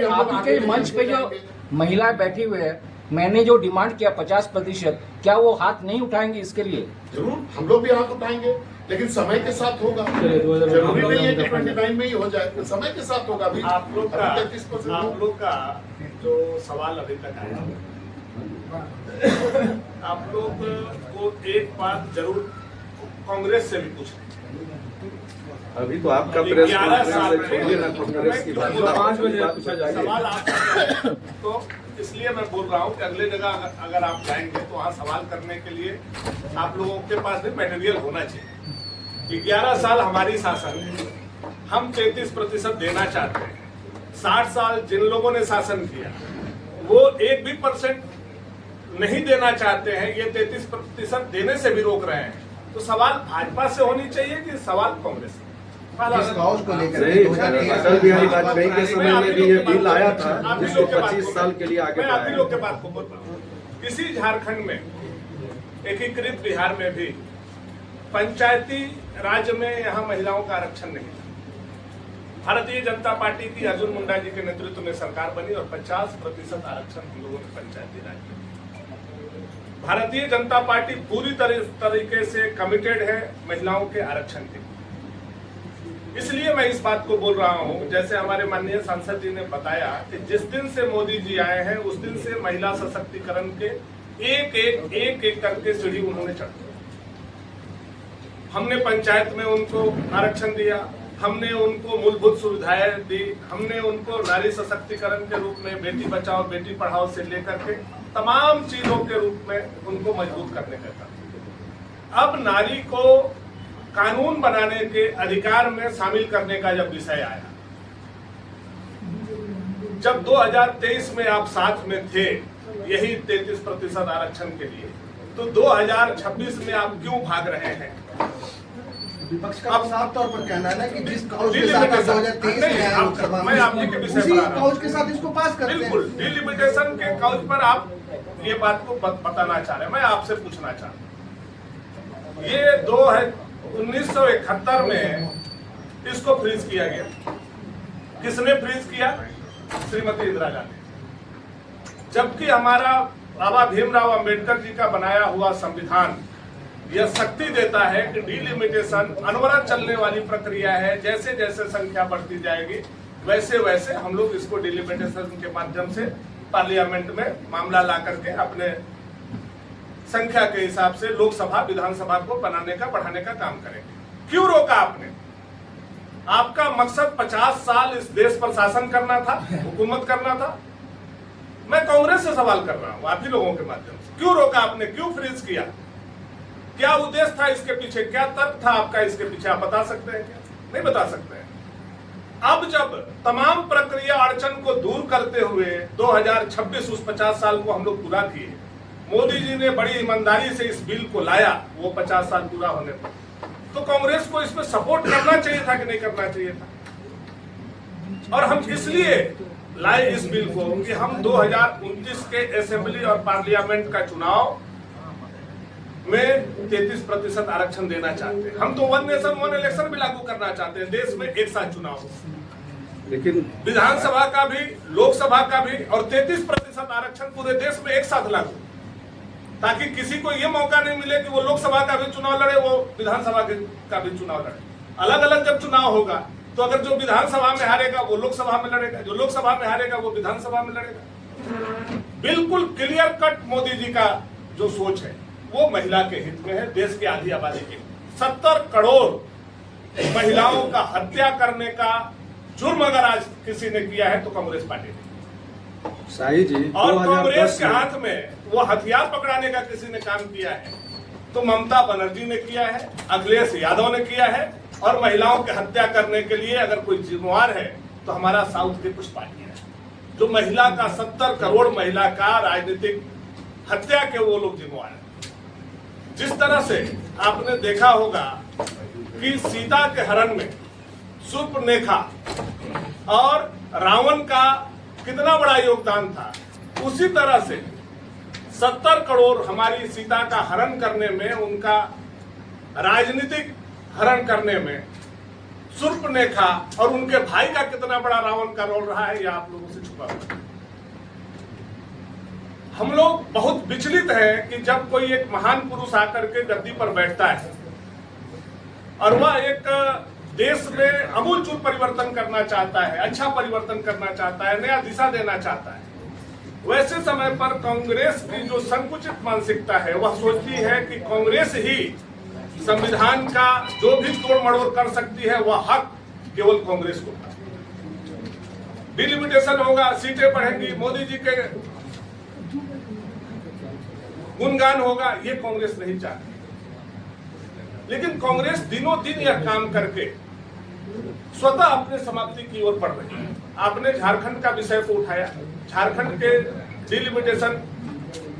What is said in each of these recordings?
आपके मंच पे जो महिलाएं बैठी हुई है, मैंने जो डिमांड किया 50%, क्या वो हाथ नहीं उठाएंगे इसके लिए? जरूर हम लोग भी हाथ उठाएंगे, लेकिन समय के साथ होगा। जरूरी नहीं है कि 29 में ही हो जाए, समय के साथ होगा। अभी आप लोग का जो सवाल अभी तक आया, आप लोग को एक बात जरूर कांग्रेस से भी पूछना। अभी तो आपका प्रेस 11 साल छोड़िए ना, कांग्रेस की बात 5 बजे पूछा जाएगा सवाल आपका। तो इसलिए मैं बोल रहा हूँ कि अगले जगह अगर आप जाएंगे तो वहाँ सवाल करने के लिए आप लोगों के पास भी मटेरियल होना चाहिए। 11 साल हमारी शासन है, हम 33% देना चाहते हैं। 60 साल जिन लोगों ने शासन किया वो 1 भी परसेंट नहीं देना चाहते हैं, ये 33% देने से भी रोक रहे हैं। तो सवाल भाजपा से होनी चाहिए कि सवाल कांग्रेस से? अटल बिहारी वाजपेयी के समय में भी ये बिल आया था जिसको 25 साल के लिए आगे मैं आप ही लोग के बात को बोल रहा हूँ। किसी झारखंड में, एकीकृत बिहार में भी पंचायती राज में यहाँ महिलाओं का आरक्षण नहीं था। भारतीय जनता पार्टी की अर्जुन मुंडा जी के नेतृत्व में सरकार बनी और 50% आरक्षण हम लोगों ने पंचायती राज में। भारतीय जनता पार्टी पूरी तरीके से कमिटेड है महिलाओं के आरक्षण के। इसलिए मैं इस बात को बोल रहा हूं, जैसे हमारे माननीय सांसद जी ने बताया कि जिस दिन से मोदी जी आए हैं उस दिन से महिला सशक्तिकरण के एक करके सीढ़ी उन्होंने चढ़ी। हमने पंचायत में उनको आरक्षण दिया, हमने उनको मूलभूत सुविधाएं दी, हमने उनको नारी सशक्तिकरण के रूप में बेटी बचाओ बेटी पढ़ाओ से लेकर के तमाम चीजों के रूप में उनको मजबूत करने का काम। अब नारी को कानून बनाने के अधिकार में शामिल करने का जब विषय आया, जब 2023 में आप साथ में थे यही 33% आरक्षण के लिए, तो 2026 में आप क्यों भाग रहे हैं? विपक्ष का साफ तौर पर कहना है कि जिस काउज के साथ 2023 में आया लोकसभा में, मैं आपके के विषय उसी काउज के साथ इसको पास करते हैं। बिल्कुल, डिलिमिटेशन के काउज पर आप ये बात को बताना चाह रहे हैं। मैं आपसे पूछना चाहता हूँ, ये 1971 में इसको फ्रीज किया गया। किसने फ्रीज किया? श्रीमती इंदिरा गांधी। जबकि हमारा बाबा भीमराव अंबेडकर जी का बनाया हुआ संविधान यह शक्ति देता है कि डिलिमिटेशन अनवरत चलने वाली प्रक्रिया है। जैसे जैसे संख्या बढ़ती जाएगी वैसे वैसे हम लोग इसको डिलिमिटेशन के माध्यम से पार्लियामेंट में मामला ला करके अपने संख्या के हिसाब से लोकसभा विधानसभा को बनाने का बढ़ाने का काम करेंगे। क्यों रोका आपने? आपका मकसद 50 साल इस देश पर शासन करना था, हुकूमत करना था। मैं कांग्रेस से सवाल कर रहा हूं आप ही लोगों के माध्यम से, क्यों रोका आपने? क्यों फ्रीज किया? क्या उद्देश्य था इसके पीछे? क्या तर्क था आपका इसके पीछे? आप बता सकते हैं क्या? नहीं बता सकते हैं। अब जब तमाम प्रक्रिया अड़चन को दूर करते हुए 2026 उस 50 साल को हम लोग पूरा किए, मोदी जी ने बड़ी ईमानदारी से इस बिल को लाया, वो 50 साल पूरा होने पर, तो कांग्रेस को इसमें सपोर्ट करना चाहिए था कि नहीं करना चाहिए था? और हम इसलिए लाए इस बिल को कि हम 2029 के असेंबली और पार्लियामेंट का चुनाव में 33% आरक्षण देना चाहते हैं। हम तो 1 नेशन 1 इलेक्शन भी लागू करना चाहते हैं, देश में एक साथ चुनाव, लेकिन विधानसभा का भी लोकसभा का भी, और 33% आरक्षण पूरे देश में एक साथ लागू, ताकि किसी को ये मौका नहीं मिले कि वो लोकसभा का भी चुनाव लड़े, वो विधानसभा का भी चुनाव लड़े। अलग अलग जब चुनाव होगा तो अगर जो विधानसभा में हारेगा वो लोकसभा में लड़ेगा, जो लोकसभा में हारेगा वो विधानसभा में लड़ेगा। बिल्कुल क्लियर कट मोदी जी का जो सोच है वो महिला के हित में है, देश की आधी आबादी के। 70 करोड़ महिलाओं का हत्या करने का जुर्म अगर आज किसी ने किया है तो कांग्रेस पार्टी ने। शाही जी, और कांग्रेस के हाथ में वो हथियार पकड़ाने का किसी ने काम किया है तो ममता बनर्जी ने किया है, अखिलेश यादव ने किया है। और महिलाओं की हत्या करने के लिए अगर कोई जिम्मेवार है तो हमारा साउथ की कुछ पार्टियां हैं, जो महिला का 70 करोड़ महिला का राजनीतिक हत्या के वो लोग जिम्मेवार हैं। जिस तरह से आपने देखा होगा कि सीता के हरण में शूर्पणखा और रावण का कितना बड़ा योगदान था, उसी तरह से 70 करोड़ हमारी सीता का हरण करने में, उनका राजनीतिक हरण करने में सुर्पनेखा और उनके भाई का कितना बड़ा रावण का रोल रहा है, यह आप लोगों से छुपा हुआ है। हम लोग बहुत विचलित हैं कि जब कोई एक महान पुरुष आकर के गद्दी पर बैठता है और वह एक देश में अमूलचूल परिवर्तन करना चाहता है, अच्छा परिवर्तन करना चाहता है, नया दिशा देना चाहता है, वैसे समय पर कांग्रेस की जो संकुचित मानसिकता है वह सोचती है कि कांग्रेस ही संविधान का जो भी तोड़ मड़ोड़ कर सकती है वह हक केवल कांग्रेस को था। डिलिमिटेशन होगा, सीटें बढ़ेंगी, मोदी जी के गुणगान होगा, ये कांग्रेस नहीं चाहती। लेकिन कांग्रेस दिनों दिन यह काम करके स्वतः अपने समाप्ति की ओर बढ़ रही है। आपने झारखंड का विषय को उठाया, झारखंड के डिलिमिटेशन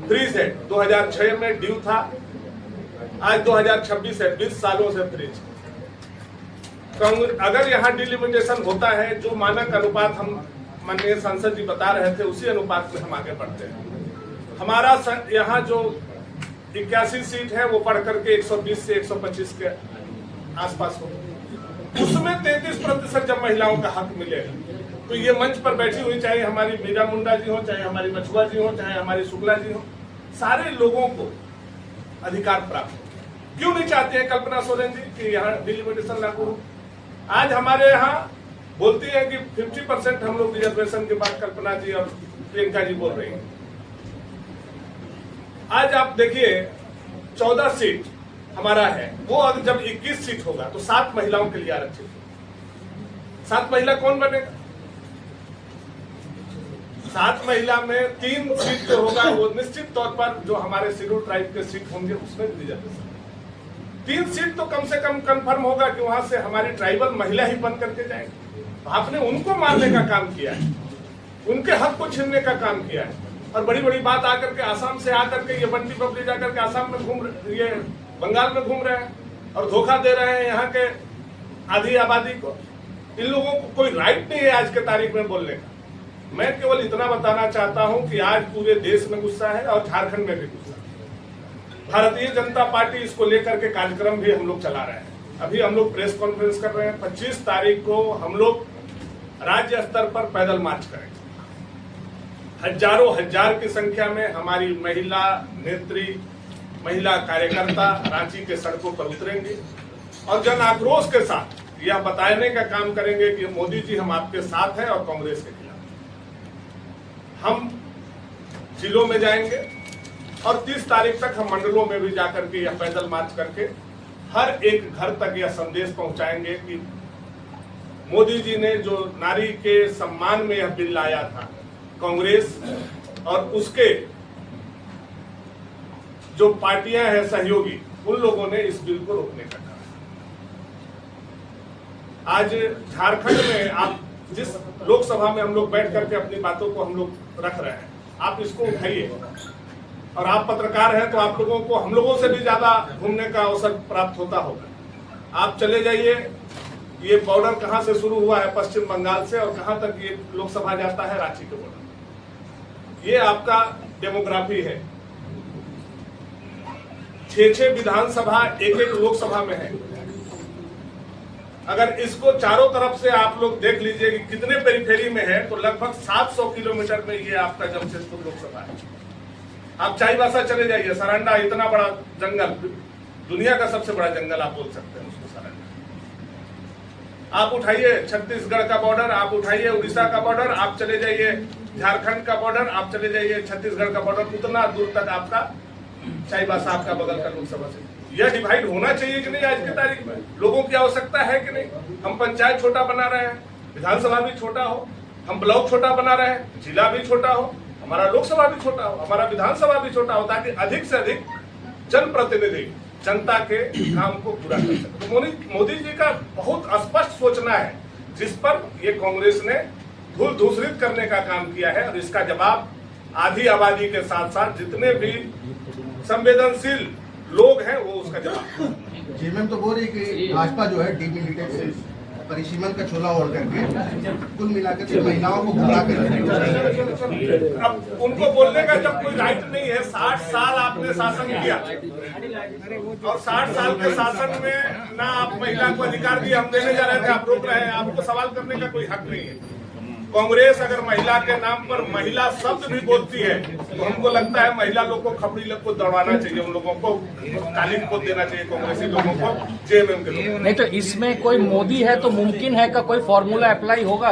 फ्रीज है, 2006 में ड्यू था, आज 2026 है, 20 सालों से फ्रीज। अगर यहाँ डिलिमिटेशन होता है, जो मानक अनुपात हम माननीय सांसद जी बता रहे थे, उसी अनुपात में हम आगे बढ़ते हैं। हमारा यहाँ जो 81 सीट है वो बढ़ करके 120 से 125 के आसपास हो, उसमें 33% जब महिलाओं का हक मिलेगा तो ये मंच पर बैठी हुई, चाहे हमारी मीरा मुंडा जी हो, चाहे हमारी मछुआ जी हो, चाहे हमारी शुक्ला जी हो, सारे लोगों को अधिकार प्राप्त हो। क्यों नहीं चाहते हैं कल्पना सोरेन जी कि यहाँ डिलिमिटेशन लागू हो? आज हमारे यहाँ बोलती है कि 50% हम लोग रिजर्वेशन के बाद कल्पना जी और प्रियंका जी बोल रही हैं। आज आप देखिए 14 सीट हमारा है, वो अगर जब 21 सीट होगा तो 7 महिलाओं के लिए आरक्षित होगा। 7 महिला कौन बनेगा? 7 महिला में 3 सीट जो होगा वो निश्चित तौर पर जो हमारे शेड्यूल ट्राइब के सीट होंगे उसमें रिजर्वेशन। 3 सीट तो कम से कम कंफर्म होगा कि वहां से हमारी ट्राइबल महिला ही बन करके जाएंगी। आपने उनको मारने का काम किया है, उनके हक को छीनने का काम किया है, और बड़ी बड़ी बात आकर के आसाम से आकर के ये बंटी बबली जाकर के आसाम में घूम, ये बंगाल में घूम रहे हैं और धोखा दे रहे हैं यहाँ के आधी आबादी को। इन लोगों को कोई राइट नहीं है आज के तारीख में बोलने का। मैं केवल इतना बताना चाहता हूं कि आज पूरे देश में गुस्सा है और झारखंड में भी गुस्सा है। भारतीय जनता पार्टी इसको लेकर के कार्यक्रम भी हम लोग चला रहे हैं। अभी हम लोग प्रेस कॉन्फ्रेंस कर रहे हैं। 25 तारीख को हम लोग राज्य स्तर पर पैदल मार्च करेंगे। हजारों हजार की संख्या में हमारी महिला नेत्री, महिला कार्यकर्ता रांची के सड़कों पर उतरेंगे और जन आक्रोश के साथ यह बताने का काम करेंगे कि मोदी जी हम आपके साथ हैं और कांग्रेस के खिलाफ। हम जिलों में जाएंगे और 30 तारीख तक हम मंडलों में भी जाकर के यह पैदल मार्च करके हर एक घर तक यह संदेश पहुंचाएंगे कि मोदी जी ने जो नारी के सम्मान में यह बिल लाया था, कांग्रेस और उसके जो पार्टियां हैं सहयोगी, उन लोगों ने इस बिल को रोकने का कहा। आज झारखंड में आप जिस लोकसभा में हम लोग बैठ करके अपनी बातों को हम लोग रख रहे हैं, आप इसको उठाइए। और आप पत्रकार हैं तो आप लोगों को हम लोगों से भी ज्यादा घूमने का अवसर प्राप्त होता होगा। आप चले जाइए, ये बॉर्डर कहां से शुरू हुआ है, पश्चिम बंगाल से, और कहां तक ये लोकसभा जाता है, रांची के बॉर्डर। ये आपका डेमोग्राफी है। 6 विधानसभा एक लोकसभा में है। अगर इसको चारों तरफ से आप लोग देख लीजिए कि कितने पेरिफेरी में है, तो लगभग 700 किलोमीटर में ये आपका जमशेदपुर लोकसभा है। आप चाईबासा चले जाइए, सरांडा, इतना बड़ा जंगल, दुनिया का सबसे बड़ा जंगल आप बोल सकते हैं उसको, सरांडा। आप उठाइए छत्तीसगढ़ का बॉर्डर, आप उठाइए उड़ीसा का बॉर्डर, आप चले जाइए झारखंड का बॉर्डर, आप चले जाइए छत्तीसगढ़ का बॉर्डर, उतना दूर तक आपका चाईबासा आपका बगल का लोकसभा से। यह डिवाइड होना चाहिए कि नहीं आज की तारीख में? लोगों की आवश्यकता है कि नहीं? हम पंचायत छोटा बना रहे हैं, विधानसभा भी छोटा हो, हम ब्लॉक छोटा बना रहे हैं, जिला भी छोटा हो, हमारा लोकसभा भी छोटा हो, हमारा विधानसभा भी छोटा हो, ताकि अधिक से अधिक जनप्रतिनिधि जनता के काम को पूरा कर सके। तो मोदी जी का बहुत स्पष्ट सोचना है, जिस पर ये कांग्रेस ने धूल धूसरित करने का काम किया है, और इसका जवाब आधी आबादी के साथ साथ जितने भी संवेदनशील लोग हैं वो उसका जवाब। जेएमएम तो बोल रही कि भाजपा जो है डिमिलिटेड परिसीमन का छोला ओढ़ करके कुल मिलाकर के महिलाओं को गुमराह कर रहे हैं। अब उनको बोलने का जब कोई राइट नहीं है, 60 साल आपने शासन किया और 60 साल के शासन में ना आप महिला को अधिकार दिए, हम देने जा रहे थे, आप रोक रहे हैं, आपको सवाल करने का कोई हक नहीं है। कांग्रेस अगर महिला के नाम पर महिला शब्द भी बोलती है तो हमको लगता है महिला लोग को खपड़ी लोग को दौड़ाना चाहिए, उन लोगों को कालीन को देना चाहिए, कांग्रेसी लोगों को, जेएमएम के लोगों को। नहीं तो इसमें कोई मोदी है तो मुमकिन है का कोई फॉर्मूला अप्लाई होगा?